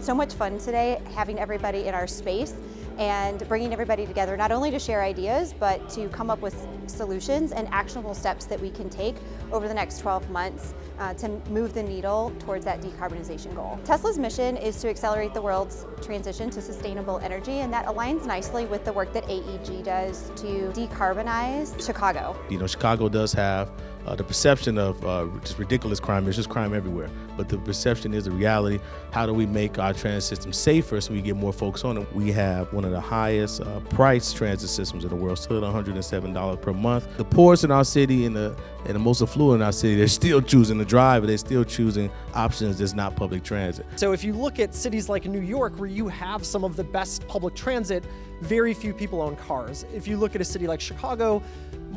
so much fun today having everybody in our space and bringing everybody together, not only to share ideas, but to come up with solutions and actionable steps that we can take over the next 12 months to move the needle towards that decarbonization goal. Tesla's mission is to accelerate the world's transition to sustainable energy, and that aligns nicely with the work that AEG does to decarbonize Chicago. You know, Chicago does have the perception of just ridiculous crime. There's just crime everywhere, but the perception is the reality. How do we make our transit system safer so we get more folks on it? We have one of the highest priced transit systems in the world, still at $107 per month. The poorest in our city and the most affluent in our city, they're still choosing to drive, but they're still choosing options that's not public transit. So if you look at cities like New York, where you have some of the best public transit, very few people own cars. If you look at a city like Chicago,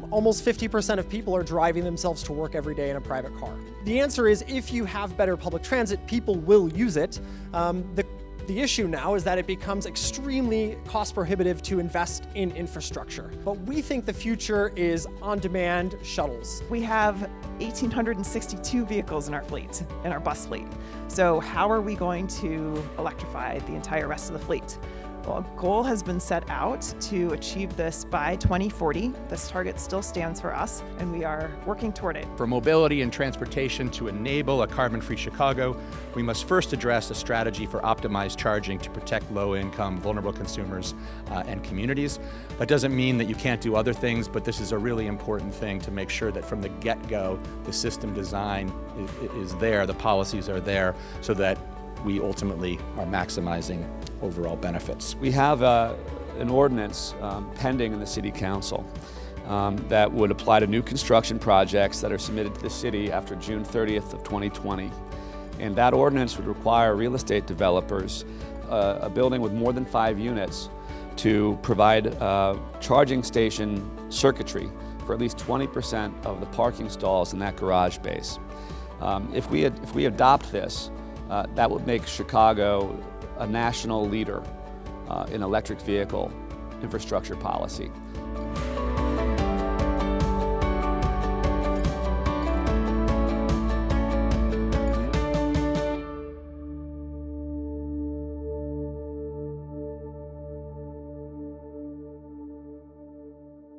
almost 50% of people are driving themselves to work every day in a private car. The answer is, if you have better public transit, people will use it. The issue now is that it becomes extremely cost prohibitive to invest in infrastructure. But we think the future is on-demand shuttles. We have 1,862 vehicles in our fleet, in our bus fleet. So how are we going to electrify the entire rest of the fleet? Well, a goal has been set out to achieve this by 2040. This target still stands for us, and we are working toward it. For mobility and transportation to enable a carbon-free Chicago, we must first address a strategy for optimized charging to protect low-income, vulnerable consumers and communities. That doesn't mean that you can't do other things, but this is a really important thing to make sure that from the get-go, the system design is there, the policies are there, so that we ultimately are maximizing overall benefits. We have an ordinance pending in the City Council that would apply to new construction projects that are submitted to the city after June 30th of 2020. And that ordinance would require real estate developers, a building with more than 5 units, to provide charging station circuitry for at least 20% of the parking stalls in that garage base. If we adopt this, that would make Chicago a national leader in electric vehicle infrastructure policy.